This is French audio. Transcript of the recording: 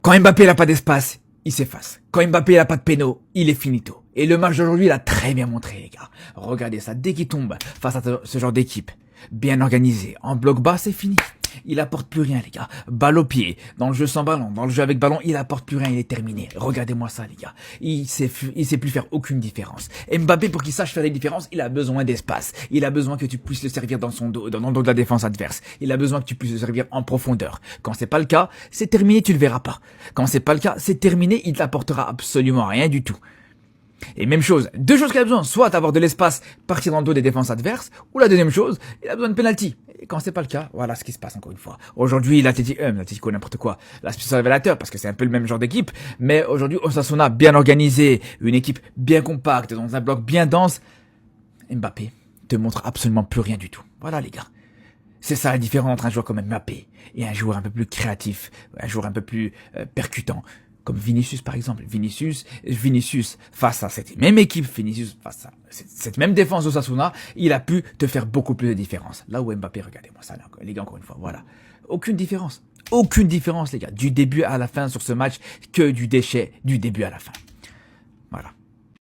Quand Mbappé n'a pas d'espace, il s'efface. Quand Mbappé n'a pas de péno, il est finito. Et le match d'aujourd'hui l'a très bien montré, les gars. Regardez ça, dès qu'il tombe face à ce genre d'équipe, bien organisé, en bloc bas, c'est fini. Il apporte plus rien, les gars. Balle au pied, dans le jeu sans ballon, dans le jeu avec ballon, il apporte plus rien, il est terminé. Regardez-moi ça, les gars. Il sait plus faire aucune différence. Mbappé, pour qu'il sache faire des différences, il a besoin d'espace. Il a besoin que tu puisses le servir dans son dos, dans le dos de la défense adverse. Il a besoin que tu puisses le servir en profondeur. Quand c'est pas le cas, c'est terminé, tu le verras pas. Quand c'est pas le cas, c'est terminé, il t'apportera absolument rien du tout. Et même chose, deux choses qu'il a besoin, soit avoir de l'espace, partir dans le dos des défenses adverses, ou la deuxième chose, il a besoin de penalty. Et quand c'est pas le cas, voilà ce qui se passe encore une fois. Aujourd'hui, l'Atlético n'importe quoi, là c'est révélateur parce que c'est un peu le même genre d'équipe, mais aujourd'hui Osasuna bien organisé, une équipe bien compacte, dans un bloc bien dense, Mbappé te montre absolument plus rien du tout. Voilà les gars. C'est ça la différence entre un joueur comme Mbappé et un joueur un peu plus créatif, un joueur un peu plus percutant. Comme Vinicius par exemple. Vinicius face à cette même équipe, Vinicius face à cette même défense d'Osasuna, il a pu te faire beaucoup plus de différence. Là où Mbappé, regardez-moi ça, là, les gars, encore une fois, voilà. Aucune différence. Aucune différence, les gars. Du début à la fin sur ce match, que du déchet du début à la fin.